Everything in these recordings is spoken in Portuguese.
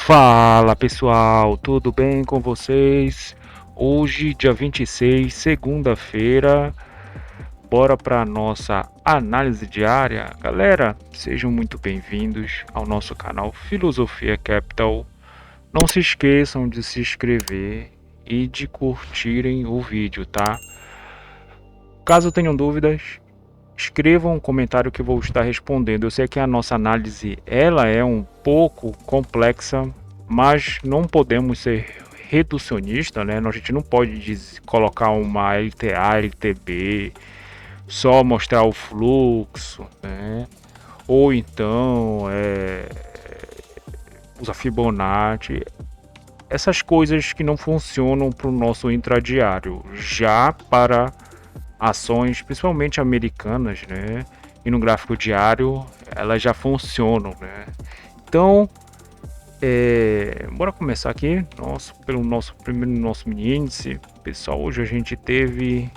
Fala pessoal, tudo bem com vocês? Hoje, dia 26, segunda-feira, bora para nossa análise diária. Galera, sejam muito bem-vindos ao nosso canal Filosofia Capital. Não se esqueçam de se inscrever e de curtirem o vídeo, tá? Caso tenham dúvidas, escrevam um comentário que eu vou estar respondendo. Eu sei que a nossa análise ela é um pouco complexa, mas não podemos ser reducionista, né? A gente não pode colocar uma LTA, LTB, só mostrar o fluxo, né? Ou então usa Fibonacci, essas coisas que não funcionam para o nosso intradiário. Já para ações, principalmente americanas, né? E no gráfico diário elas já funcionam, né? Então, bora começar aqui pelo nosso mini índice. Pessoal, hoje a gente teve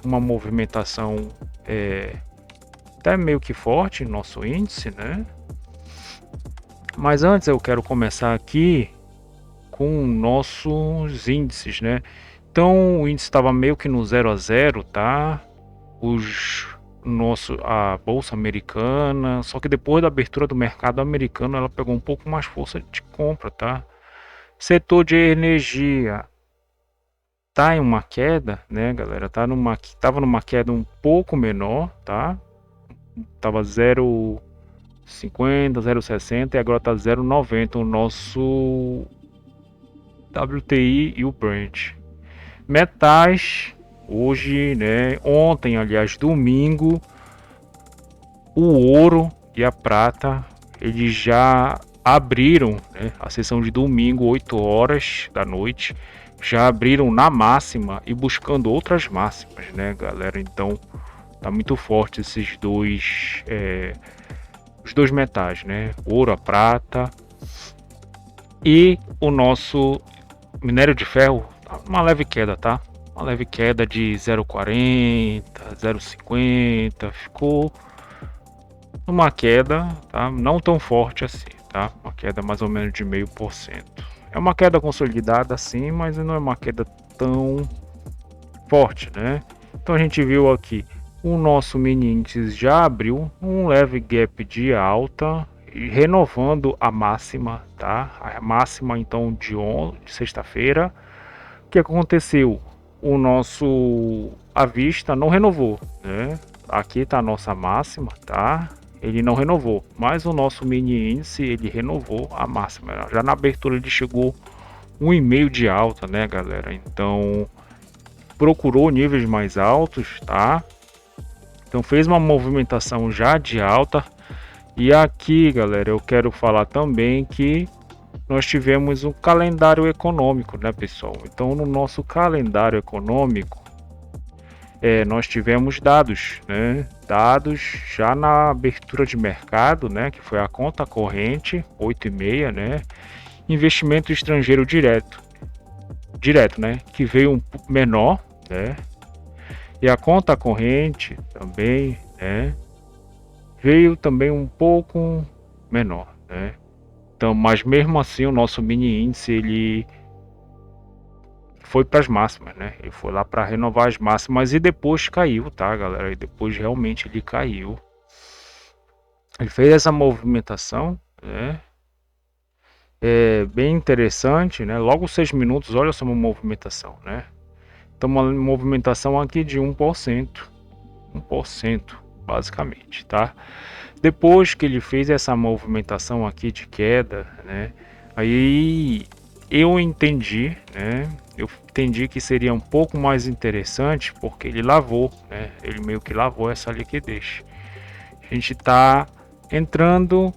uma movimentação até meio que forte no nosso índice, né? Mas antes eu quero começar aqui com nossos índices, né? Então o índice estava meio que no 0 a 0, tá? A bolsa americana, só que depois da abertura do mercado americano, ela pegou um pouco mais força de compra, tá? Setor de energia tá em uma queda, né, galera? Tava numa queda um pouco menor, tá? Tava 0,50, 0,60 e agora tá 0,90 o nosso WTI e o Brent. Metais, hoje, né? Ontem, aliás, domingo, o ouro e a prata, eles já abriram, né, a sessão de domingo, 8 horas da noite, já abriram na máxima e buscando outras máximas, né, galera? Então, tá muito forte os dois metais, né? Ouro, a prata e o nosso minério de ferro, uma leve queda, tá? Uma leve queda de 0,40, 0,50, ficou uma queda, tá? Não tão forte assim, tá? Uma queda mais ou menos de 0,5%. É uma queda consolidada sim, mas não é uma queda tão forte, né? Então a gente viu aqui o nosso mini índice já abriu um leve gap de alta, renovando a máxima, tá? A máxima então de sexta-feira. O que aconteceu? A vista não renovou, né? Aqui está a nossa máxima, tá? Ele não renovou, mas o nosso mini índice ele renovou a máxima. Já na abertura ele chegou 1,5 de alta, né, galera? Então procurou níveis mais altos, tá? Então fez uma movimentação já de alta. E aqui, galera, eu quero falar também que nós tivemos um calendário econômico, né, pessoal? Então no nosso calendário econômico nós tivemos dados, né? Dados já na abertura de mercado, né? Que foi a conta corrente 8,6, né? Investimento estrangeiro direto, né? Que veio um menor, né? E a conta corrente também, né? Veio também um pouco menor, né? Então, mas mesmo assim o nosso mini índice ele foi para as máximas, né? Ele foi lá para renovar as máximas e depois caiu, tá, galera? E depois realmente ele caiu. Ele fez essa movimentação, né? É bem interessante, né? Logo 6 minutos, olha só uma movimentação, né? Então uma movimentação aqui de 1%, 1% basicamente, tá? Depois que ele fez essa movimentação aqui de queda, né? Aí eu entendi, né? Eu entendi que seria um pouco mais interessante porque ele lavou, né? Ele meio que lavou essa liquidez. A gente está entrando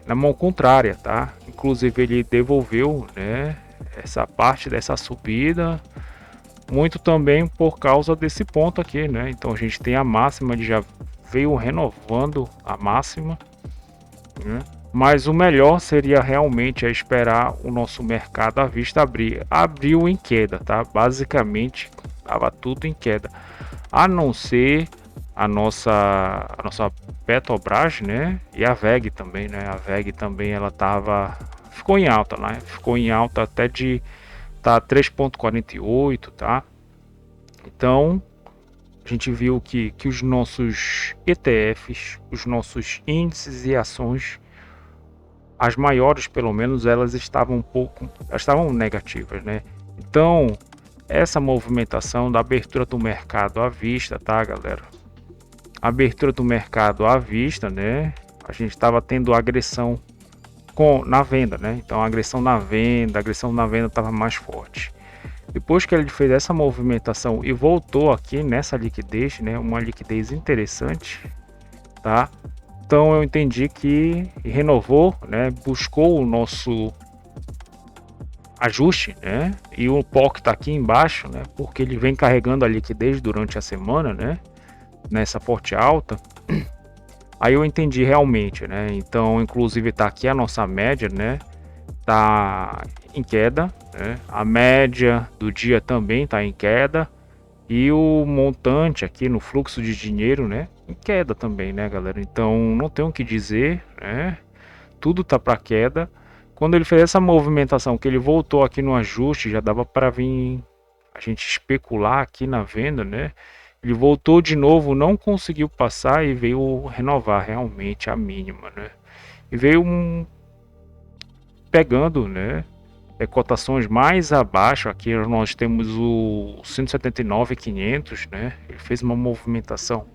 na mão contrária, tá? Inclusive ele devolveu, né? Essa parte dessa subida, muito também por causa desse ponto aqui, né? Então a gente tem a máxima, ele já veio renovando a máxima, né? Mas o melhor seria realmente esperar o nosso mercado à vista abrir. Abriu em queda, tá? Basicamente estava tudo em queda, a não ser a nossa Petrobras, né? E a VEG também, né? A VEG também ela estava ficou em alta, né? Ficou em alta até de tá 3,48, tá? Então, a gente viu que os nossos ETFs, os nossos índices e ações, as maiores pelo menos, elas estavam elas estavam negativas, né? Então, essa movimentação da abertura do mercado à vista, tá, galera? A abertura do mercado à vista, né? A gente estava tendo agressão na venda, né? Então, a agressão na venda estava mais forte. Depois que ele fez essa movimentação e voltou aqui nessa liquidez, né? Uma liquidez interessante, tá? Então eu entendi que renovou, né? Buscou o nosso ajuste, né? E o POC está aqui embaixo, né? Porque ele vem carregando a liquidez durante a semana, né? Nessa forte alta. Aí eu entendi realmente, né? Então, inclusive tá aqui a nossa média, né? Tá em queda, né? A média do dia também tá em queda. E o montante aqui no fluxo de dinheiro, né? Em queda também, né, galera? Então, não tenho o que dizer, né? Tudo tá para queda. Quando ele fez essa movimentação, que ele voltou aqui no ajuste, já dava para vir a gente especular aqui na venda, né? Ele voltou de novo, não conseguiu passar e veio renovar realmente a mínima, né? E veio pegando, né? Cotações mais abaixo, aqui nós temos o 179,500, né? Ele fez uma movimentação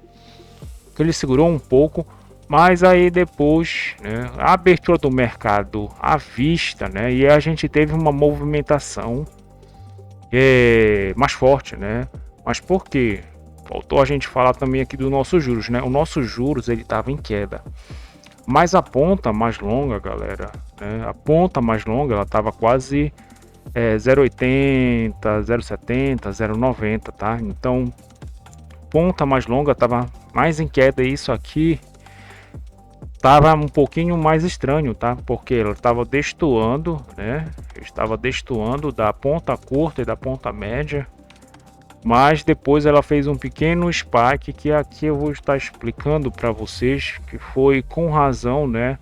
que ele segurou um pouco, mas aí depois, né, a abertura do mercado à vista, né, e a gente teve uma movimentação mais forte, né? Mas por quê? Faltou a gente falar também aqui dos nossos juros, né? O nosso juros ele estava em queda, mas a ponta mais longa, galera, né, a ponta mais longa ela estava quase 0,80, 0,70, 0,90, tá? Então ponta mais longa estava mais em queda e isso aqui estava um pouquinho mais estranho, tá? Porque ela estava destoando, né? Estava destoando da ponta curta e da ponta média, mas depois ela fez um pequeno spike que aqui eu vou estar explicando para vocês que foi com razão, né?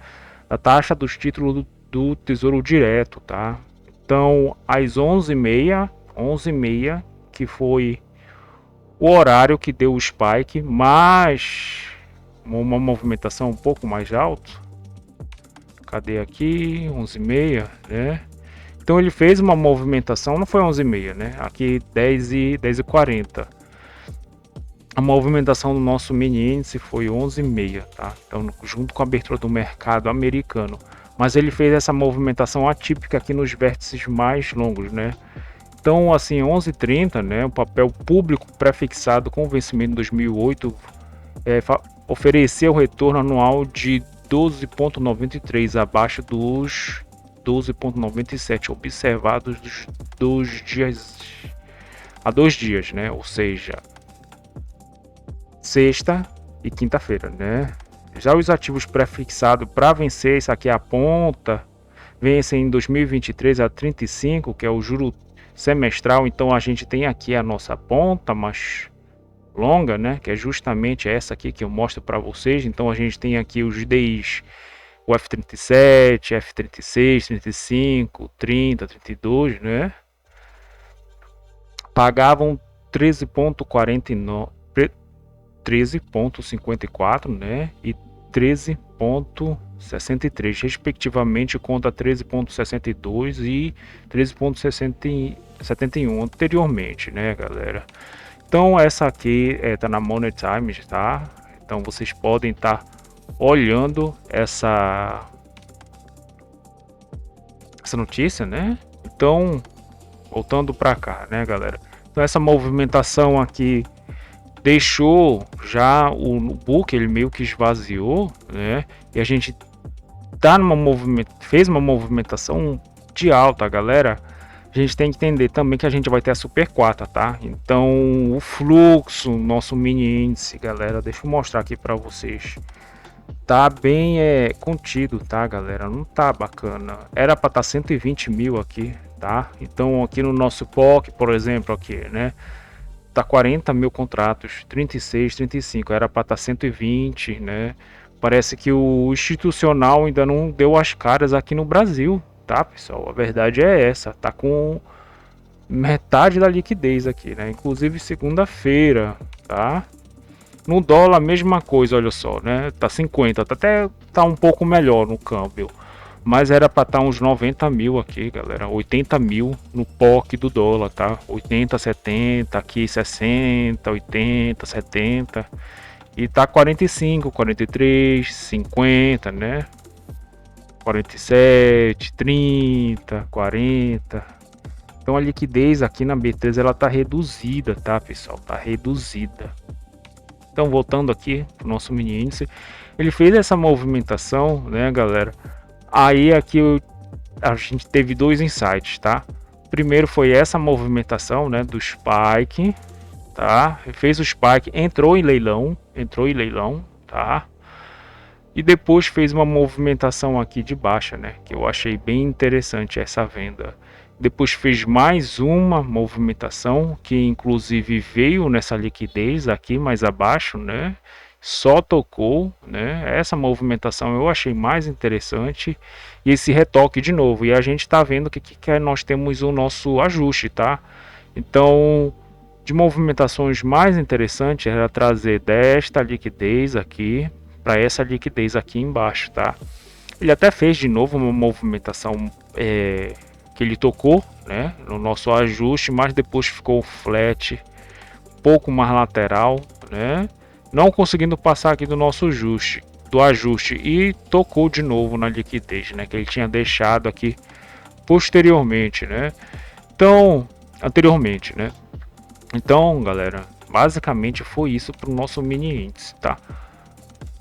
Da taxa dos títulos do Tesouro Direto, tá? Então às 11h30, que foi o horário que deu o spike, mas uma movimentação um pouco mais alta. Cadê aqui? 11h30, né? Então ele fez uma movimentação, não foi 11h30, né? Aqui 10h40. A movimentação do nosso mini índice foi 11h30, tá? Então junto com a abertura do mercado americano. Mas ele fez essa movimentação atípica aqui nos vértices mais longos, né? Então, assim, 11h30, né, o papel público prefixado com vencimento em 2008 ofereceu retorno anual de 12,93, abaixo dos 12,97 observados há 2 dias, né? Ou seja, sexta e quinta-feira, né? Já os ativos prefixados para vencer, isso aqui é a ponta, vencem em 2023 a 35, que é o juro semestral. Então a gente tem aqui a nossa ponta mais longa, né, que é justamente essa aqui que eu mostro para vocês. Então a gente tem aqui os DIs, o F37, F36, 35, 30, 32, né, pagavam 13,54, né, e 13,63 respectivamente, contra 13,62 e 13,71 anteriormente, né, galera? Então essa aqui tá na Money Times, tá? Então vocês podem estar olhando essa notícia, né? Então, voltando para cá, né, galera? Então essa movimentação aqui deixou já o book, ele meio que esvaziou, né? E a gente tá fez uma movimentação de alta, galera. A gente tem que entender também que a gente vai ter a super quarta, tá? Então o fluxo, nosso mini índice, galera, deixa eu mostrar aqui para vocês. Tá bem contido, tá, galera? Não tá bacana. Era para estar 120 mil aqui, tá? Então aqui no nosso POC, por exemplo, aqui, né? Tá 40 mil contratos, 36, 35, era para estar 120, né? Parece que o institucional ainda não deu as caras aqui no Brasil, tá, pessoal? A verdade é essa, tá com metade da liquidez aqui, né? Inclusive segunda-feira, tá? No dólar, a mesma coisa, olha só, né? Tá 50, tá um pouco melhor no câmbio. Mas era para estar uns 90 mil aqui, galera. 80 mil no POC do dólar, tá? 80, 70, aqui 60, 80, 70. E tá 45, 43, 50, né? 47, 30, 40. Então a liquidez aqui na B3 ela tá reduzida, tá, pessoal? Tá reduzida. Então voltando aqui pro nosso mini índice, ele fez essa movimentação, né, galera? Aí aqui a gente teve dois insights, tá? Primeiro foi essa movimentação, né, do spike, tá? Fez o spike, entrou em leilão, tá? E depois fez uma movimentação aqui de baixa, né? Que eu achei bem interessante essa venda. Depois fez mais uma movimentação que inclusive veio nessa liquidez aqui mais abaixo, né? Só tocou, né? Essa movimentação eu achei mais interessante e esse retoque de novo. E a gente tá vendo que nós temos o nosso ajuste, tá? Então, de movimentações mais interessantes era trazer desta liquidez aqui para essa liquidez aqui embaixo, tá? Ele até fez de novo uma movimentação que ele tocou, né, no nosso ajuste, mas depois ficou flat, pouco mais lateral, né, não conseguindo passar aqui do nosso ajuste e tocou de novo na liquidez, né, que ele tinha deixado aqui posteriormente, né? Então, anteriormente, né? Então, galera, basicamente foi isso para o nosso mini índice, tá?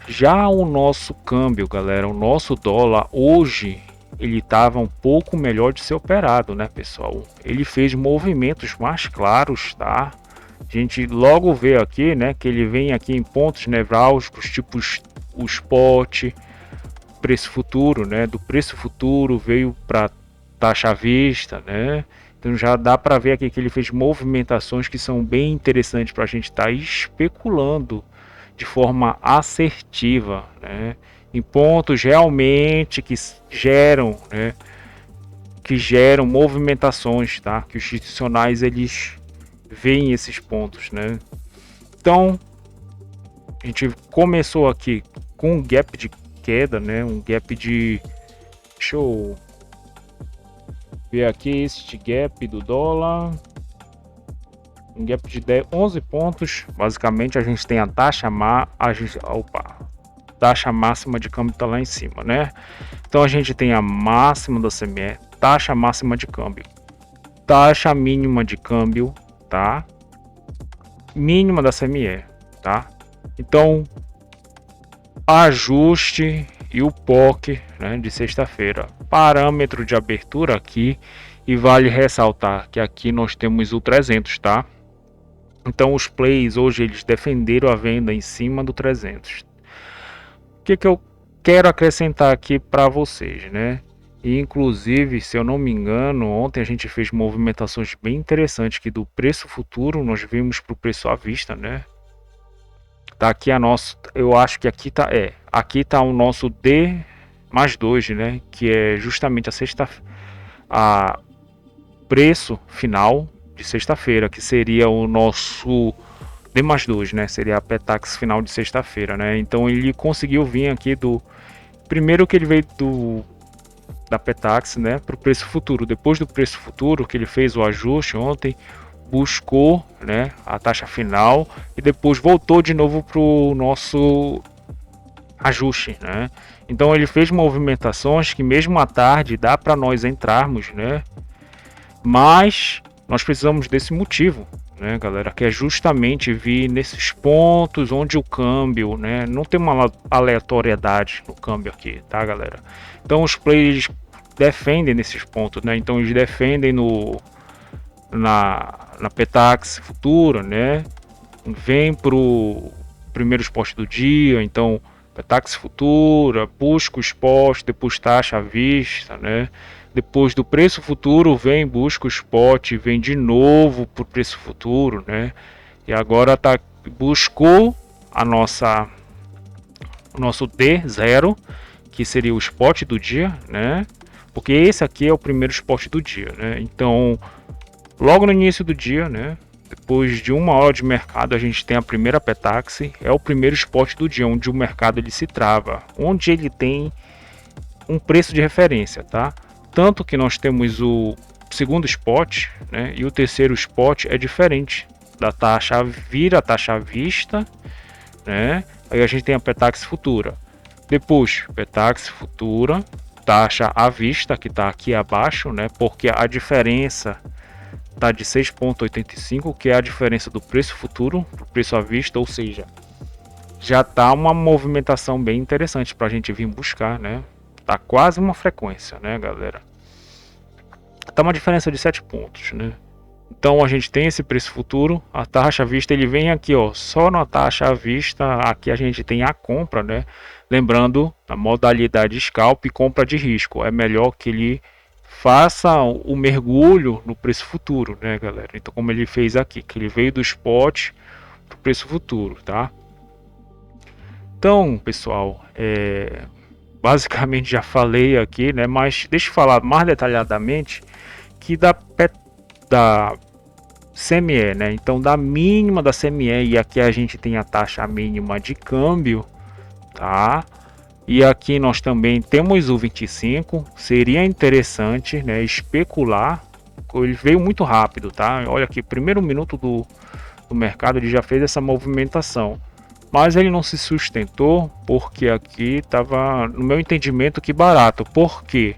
Já o nosso câmbio, galera, o nosso dólar hoje ele estava um pouco melhor de ser operado, né, pessoal? Ele fez movimentos mais claros, tá? A gente logo vê aqui, né, que ele vem aqui em pontos nevrálgicos, tipo o spot, preço futuro, né? Do preço futuro veio para taxa à vista, né? Então já dá para ver aqui que ele fez movimentações que são bem interessantes para a gente estar especulando de forma assertiva, né? Em pontos realmente que geram, né? Que geram movimentações, tá? Que os institucionais eles veem esses pontos, né? Então a gente começou aqui com um gap de queda, né? Um gap de, deixa eu ver aqui este gap do dólar. Um gap de 11 pontos. Basicamente a gente tem a taxa taxa máxima de câmbio tá lá em cima, né? Então a gente tem a máxima da CME, taxa máxima de câmbio, taxa mínima de câmbio, tá? Mínima da CME, tá? Então ajuste e o POC, né, de sexta-feira, parâmetro de abertura aqui, e vale ressaltar que aqui nós temos o 300, tá? Então os plays hoje eles defenderam a venda em cima do 300. O que eu quero acrescentar aqui para vocês, né? E, inclusive, se eu não me engano, ontem a gente fez movimentações bem interessantes que do preço futuro nós vimos para o preço à vista, né? Tá aqui a nossa, eu acho que aqui tá o nosso D mais 2, né? Que é justamente a preço final de sexta-feira, que seria o nosso D mais 2, né? Seria a Petax final de sexta-feira, né? Então ele conseguiu vir aqui primeiro que ele veio da Petax, né, para o preço futuro. Depois do preço futuro que ele fez o ajuste ontem, buscou, né, a taxa final e depois voltou de novo para o nosso ajuste, né? Então ele fez movimentações que mesmo à tarde dá para nós entrarmos, né? Mas nós precisamos desse motivo, né, galera, que é justamente vir nesses pontos onde o câmbio, né, não tem uma aleatoriedade no câmbio aqui, tá, galera? Então os players defendem nesses pontos, né? Então eles defendem na Petax futura, né? Vem pro primeiro spot do dia, então Petax futura, busca o spot, depois taxa à vista, né? Depois do preço futuro vem, busca o spot, vem de novo pro preço futuro, né? E agora buscou o nosso D0, que seria o spot do dia, né? Porque esse aqui é o primeiro spot do dia, né? Então, logo no início do dia, né? Depois de 1 hora de mercado, a gente tem a primeira Petaxi, é o primeiro spot do dia, onde o mercado ele se trava, onde ele tem um preço de referência, tá? Tanto que nós temos o segundo spot, né? E o terceiro spot é diferente da taxa vira a taxa à vista, né? Aí a gente tem a Petaxi futura. Depois, Petaxi futura, taxa à vista, que está aqui abaixo, né? Porque a diferença tá de 6,85, que é a diferença do preço futuro para o preço à vista, ou seja, já tá uma movimentação bem interessante para a gente vir buscar, né? Tá quase uma frequência, né, galera? Tá uma diferença de 7 pontos, né? Então a gente tem esse preço futuro, a taxa à vista ele vem aqui, ó, só na taxa à vista, aqui a gente tem a compra, né? Lembrando, a modalidade scalp, compra de risco, é melhor que ele faça o mergulho no preço futuro, né, galera? Então como ele fez aqui, que ele veio do spot pro preço futuro, tá? Então, pessoal, basicamente já falei aqui, né? Mas deixa eu falar mais detalhadamente que da CME, né? Então da mínima da CME, e aqui a gente tem a taxa mínima de câmbio, tá? E aqui nós também temos o 25, seria interessante, né, especular, ele veio muito rápido, tá? Olha aqui, primeiro minuto do mercado ele já fez essa movimentação, mas ele não se sustentou, porque aqui estava, no meu entendimento, que barato, porque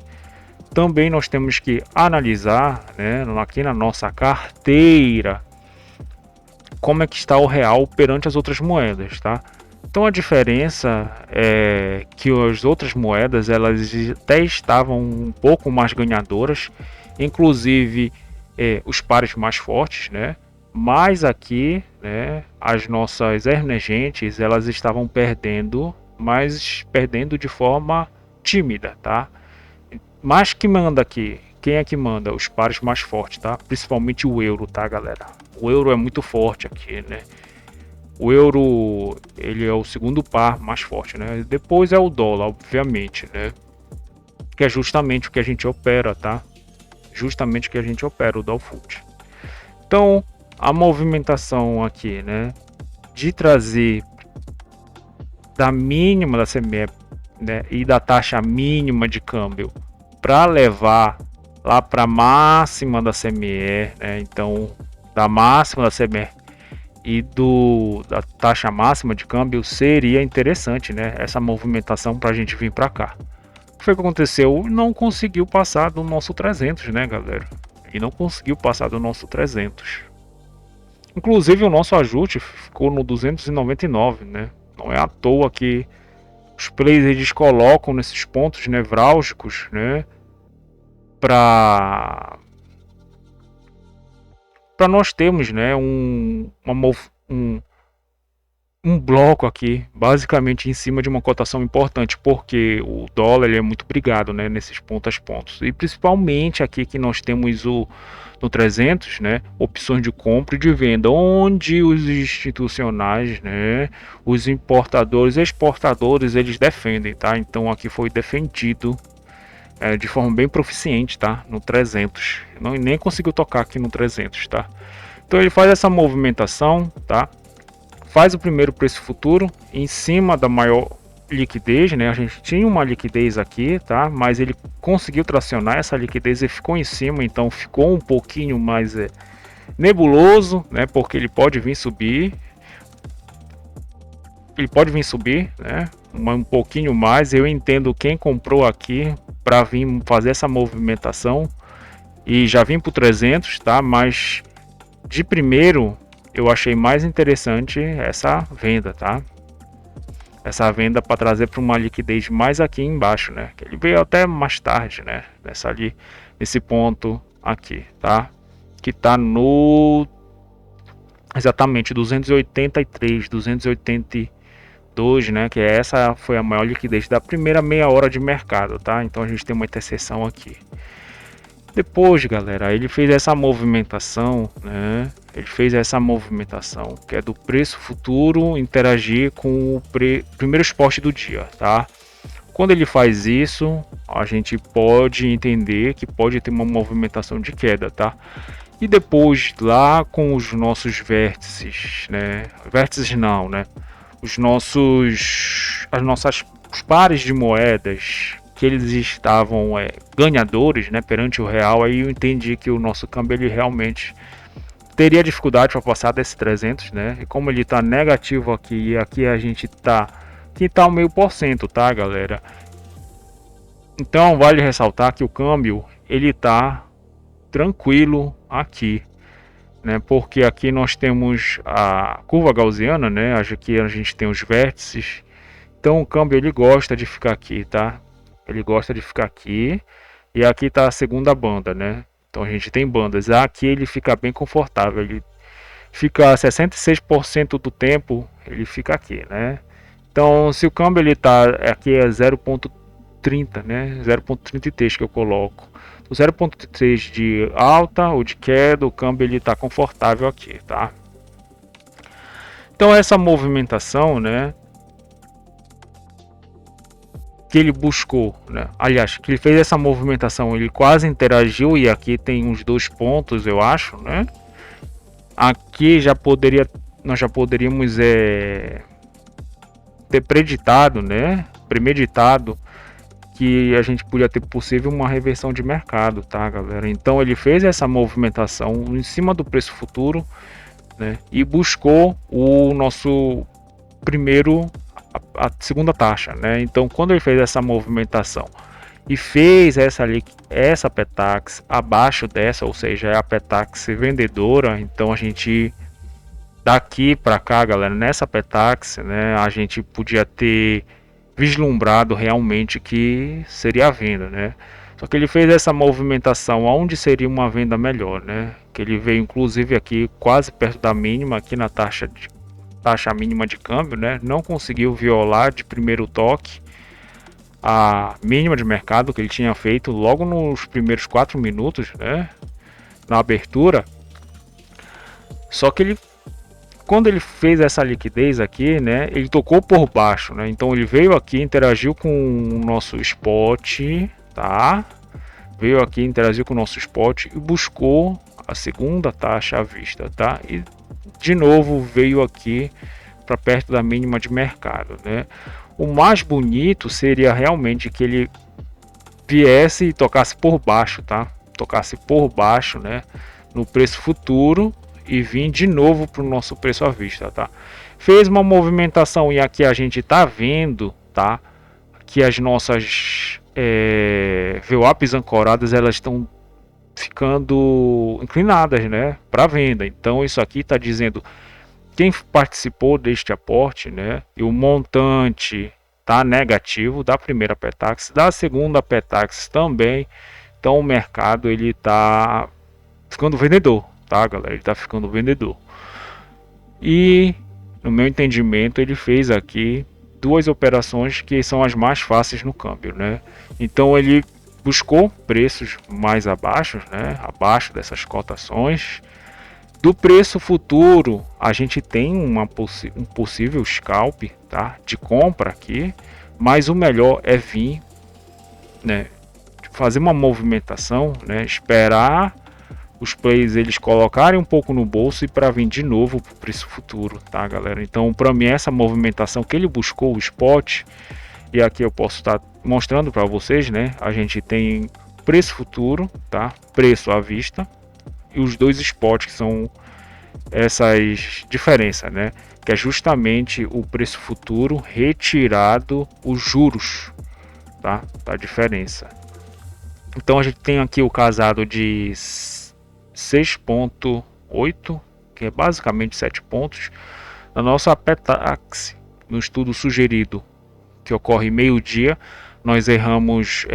também nós temos que analisar, né, aqui na nossa carteira, como é que está o real perante as outras moedas, tá? Então a diferença é que as outras moedas elas até estavam um pouco mais ganhadoras, inclusive os pares mais fortes, né? Mas aqui, né, as nossas emergentes elas estavam perdendo, mas perdendo de forma tímida, tá? Mas que manda aqui? Quem é que manda? Os pares mais fortes, tá? Principalmente o euro, tá, galera? O euro é muito forte aqui, né? O euro, ele é o segundo par mais forte, né? Depois é o dólar, obviamente, né? Que é justamente o que a gente opera, tá? Justamente o que a gente opera, o Dolfoot. Então, a movimentação aqui, né? De trazer da mínima da CME, né? E da taxa mínima de câmbio para levar lá para máxima da CME, né? Então, da máxima da CME e da taxa máxima de câmbio seria interessante, né? Essa movimentação para a gente vir para cá. O que foi que aconteceu? Não conseguiu passar do nosso 300, né, galera? E não conseguiu passar do nosso 300. Inclusive o nosso ajuste ficou no 299, né? Não é à toa que os players eles colocam nesses pontos nevrálgicos, né? Para nós termos, né, um bloco aqui, basicamente em cima de uma cotação importante, porque o dólar ele é muito brigado, né, nesses pontos a pontos. E principalmente aqui que nós temos no 300, né, opções de compra e de venda, onde os institucionais, né, os importadores e exportadores, eles defendem, tá? Então aqui foi defendido de forma bem proficiente, tá? No 300. Nem conseguiu tocar aqui no 300, tá? Então ele faz essa movimentação, tá? Faz o primeiro preço futuro em cima da maior liquidez, né? A gente tinha uma liquidez aqui, tá? Mas ele conseguiu tracionar essa liquidez e ficou em cima, então ficou um pouquinho mais nebuloso, né? Porque ele pode vir subir. Ele pode vir subir, né? Um pouquinho mais. Eu entendo quem comprou aqui para vir fazer essa movimentação e já vim para 300, tá? Mas de primeiro eu achei mais interessante essa venda, tá? Essa venda para trazer para uma liquidez mais aqui embaixo, né? Que ele veio até mais tarde, né? Nesse ponto aqui, tá? Que tá no exatamente 283, 282, né? Que essa foi a maior liquidez da primeira meia hora de mercado, tá? Então a gente tem uma interseção aqui. Depois, galera, ele fez essa movimentação, né? Ele fez essa movimentação que é do preço futuro interagir com o primeiro spot do dia, tá? Quando ele faz isso, a gente pode entender que pode ter uma movimentação de queda, tá? E depois lá com os nossos vértices, né? Vértices não, né? Os pares de moedas que eles estavam ganhadores, né, perante o real, aí eu entendi que o nosso câmbio ele realmente teria dificuldade para passar desse 300, né? E como ele está negativo aqui, e aqui a gente tá que tá o meio por cento, tá, galera? Então vale ressaltar que o câmbio ele tá tranquilo aqui, né? Porque aqui nós temos a curva gaussiana, né? Aqui a gente tem os vértices. Então o câmbio ele gosta de ficar aqui, tá? Ele gosta de ficar aqui. E aqui tá a segunda banda, né? Então a gente tem bandas. Aqui ele fica bem confortável. Ele fica 66% do tempo, ele fica aqui, né? Então se o câmbio ele tá aqui é 0.30, né? 0.33 que eu coloco. 0.3 de alta ou de queda, o câmbio ele tá confortável aqui, tá? Então essa movimentação, né, que ele buscou, né? Aliás, que ele fez essa movimentação, ele quase interagiu e aqui tem uns 2 pontos, eu acho, né? Aqui nós já poderíamos ter preditado, né? Premeditado que a gente podia ter possível uma reversão de mercado, tá, galera? Então ele fez essa movimentação em cima do preço futuro, né? E buscou o nosso primeiro, a segunda taxa, né? Então quando ele fez essa movimentação e fez essa Petax abaixo dessa, ou seja, é a Petax vendedora, então a gente daqui para cá, galera, nessa Petax, né, a gente podia ter vislumbrado realmente que seria a venda, né? Só que ele fez essa movimentação aonde seria uma venda melhor, né? Que ele veio inclusive aqui quase perto da mínima, aqui na taxa mínima de câmbio, né? Não conseguiu violar de primeiro toque a mínima de mercado que ele tinha feito logo nos primeiros 4 minutos, né? Na abertura. Só que ele, quando ele fez essa liquidez aqui, né, ele tocou por baixo, né? Então ele veio aqui, interagiu com o nosso spot, tá? Veio aqui, interagiu com o nosso spot e buscou a segunda taxa à vista, tá? E de novo veio aqui para perto da mínima de mercado, né? O mais bonito seria realmente que ele viesse e tocasse por baixo, tá? Tocasse por baixo, né? No preço futuro e vir de novo para o nosso preço à vista, tá? Fez uma movimentação e aqui a gente tá vendo, tá? Que as nossas VWAPs ancoradas elas estão ficando inclinadas, né? Para venda. Então isso aqui está dizendo quem participou deste aporte, né? E o montante tá negativo da primeira Petax, da segunda Petax também. Então o mercado ele tá ficando vendedor, tá, galera? Ele tá ficando vendedor. E no meu entendimento ele fez aqui duas operações que são as mais fáceis no câmbio, né? Então ele buscou preços mais abaixo, né? Abaixo dessas cotações. Do preço futuro, a gente tem um possível scalp, tá? De compra aqui, mas o melhor é vir, né? Fazer uma movimentação, né? Esperar os players eles colocarem um pouco no bolso e para vir de novo para o preço futuro, tá, galera? Então, para mim, essa movimentação que ele buscou o spot, e aqui eu posso estar mostrando para vocês, né? A gente tem preço futuro, tá? Preço à vista. E os dois spots que são essas diferenças, né? Que é justamente o preço futuro retirado os juros, tá? Da diferença. Então a gente tem aqui o casado de 6.8, que é basicamente 7 pontos. Na nossa Petax, no estudo sugerido, que ocorre meio-dia, nós erramos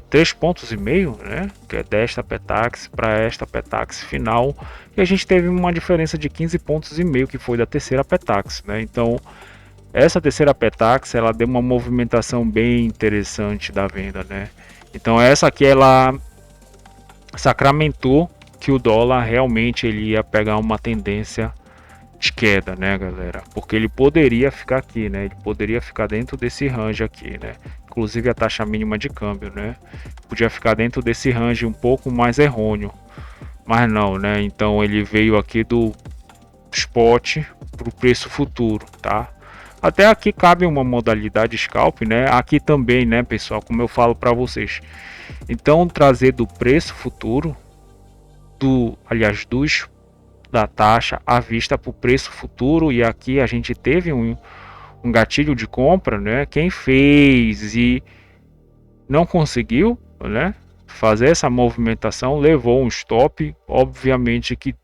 3,5 pontos, né? Que é desta Petax para esta Petax final, e a gente teve uma diferença de 15,5 pontos, que foi da terceira Petax, né? Então essa terceira Petax ela deu uma movimentação bem interessante da venda, né? Então essa aqui ela sacramentou que o dólar realmente ele ia pegar uma tendência de queda, né, galera? Porque ele poderia ficar aqui, né? Ele poderia ficar dentro desse range aqui, né? inclusive a taxa mínima de câmbio, né? Podia ficar dentro desse range um pouco mais errôneo, mas não, né? Então ele veio aqui do spot para o preço futuro, tá? Até aqui cabe uma modalidade scalp, né? Aqui também, né, pessoal, como eu falo para vocês. Então trazer do preço futuro, da taxa à vista para o preço futuro, e aqui a gente teve um gatilho de compra, né? Quem fez e não conseguiu, né, fazer essa movimentação, levou um stop. Obviamente que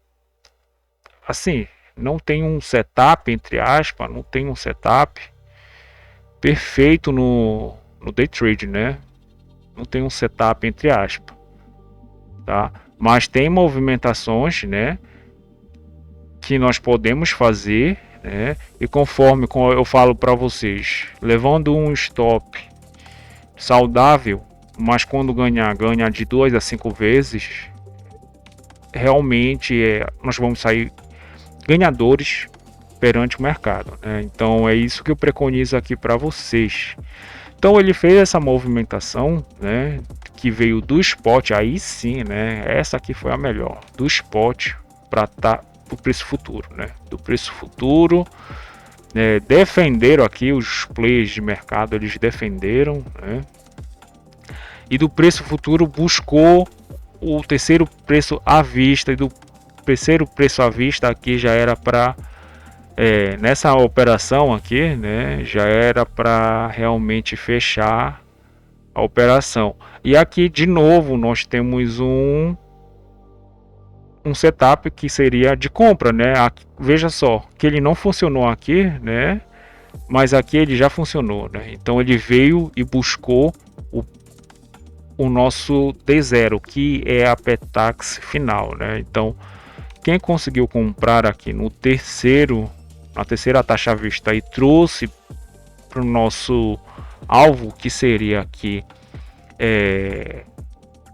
assim, não tem um setup, entre aspas, não tem um setup perfeito no day trade, né? Não tem um setup, entre aspas, tá? Mas tem movimentações, né, que nós podemos fazer, né? E conforme eu falo para vocês, levando um stop saudável, mas quando ganha de 2 a 5 vezes, realmente nós vamos sair ganhadores perante o mercado, né? Então é isso que eu preconizo aqui para vocês. Então ele fez essa movimentação, né, que veio do spot, aí sim, né? Essa aqui foi a melhor, do spot para o preço futuro, né? Do preço futuro, defenderam aqui os players de mercado, eles defenderam, né? E do preço futuro buscou o terceiro preço à vista, e do terceiro preço à vista aqui já era para nessa operação aqui, né, já era para realmente fechar a operação. E aqui de novo nós temos um setup que seria de compra, né? Aqui, veja só que ele não funcionou aqui, né? Mas aqui ele já funcionou, né? Então ele veio e buscou o nosso D0, que é a Petax final, né? Então quem conseguiu comprar aqui na terceira taxa à vista e trouxe para o nosso alvo, que seria aqui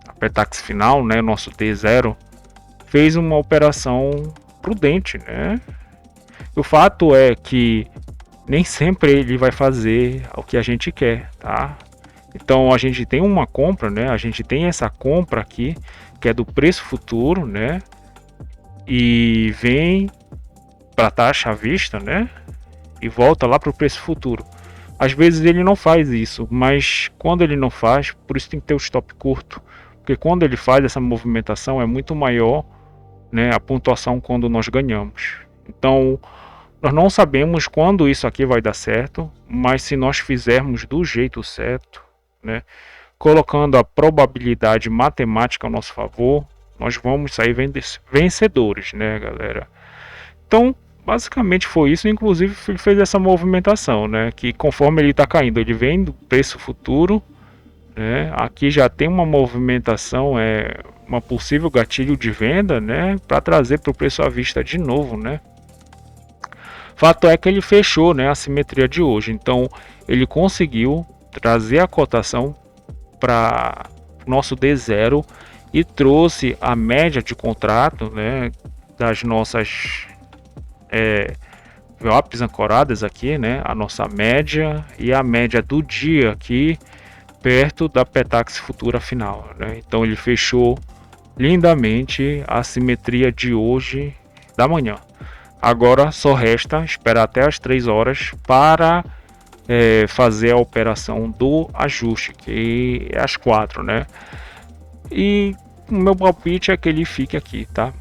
a Petax final, né, nosso D0, fez uma operação prudente, né? O fato é que nem sempre ele vai fazer o que a gente quer, tá? Então a gente tem uma compra, né? A gente tem essa compra aqui que é do preço futuro, né? E vem para a taxa à vista, né? E volta lá para o preço futuro. Às vezes ele não faz isso, mas quando ele não faz, por isso tem que ter o stop curto, porque quando ele faz essa movimentação é muito maior, né, a pontuação quando nós ganhamos. Então nós não sabemos quando isso aqui vai dar certo, mas se nós fizermos do jeito certo, né, colocando a probabilidade matemática ao nosso favor, nós vamos sair vencedores, né, galera? Então basicamente foi isso. Inclusive ele fez essa movimentação, né, que conforme ele está caindo, ele vem do preço futuro, né? Aqui já tem uma movimentação, uma possível gatilho de venda, né, para trazer para o preço à vista de novo, né? Fato é que ele fechou, né, a simetria de hoje. Então ele conseguiu trazer a cotação para nosso D0 e trouxe a média de contrato, né, das nossas VWAPs ancoradas aqui, né, a nossa média e a média do dia aqui perto da Petax futura final, né? Então ele fechou lindamente a simetria de hoje da manhã. Agora só resta esperar até as 3 horas para fazer a operação do ajuste, que é às 4, né? E o meu palpite é que ele fique aqui, tá?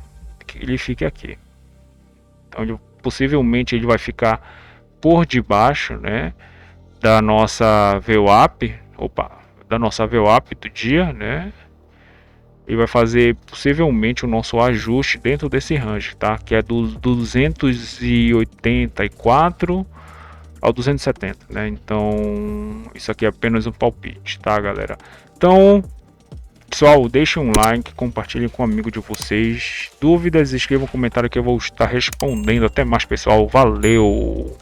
Que ele fique aqui. Então possivelmente ele vai ficar por debaixo, né, da nossa VWAP, da nossa VWAP do dia, né? E vai fazer possivelmente o nosso ajuste dentro desse range, tá? Que é do 284 ao 270, né? Então isso aqui é apenas um palpite, tá, galera? Então, pessoal, deixem um like, compartilhem com um amigo de vocês. Dúvidas, escrevam um comentário que eu vou estar respondendo. Até mais, pessoal. Valeu!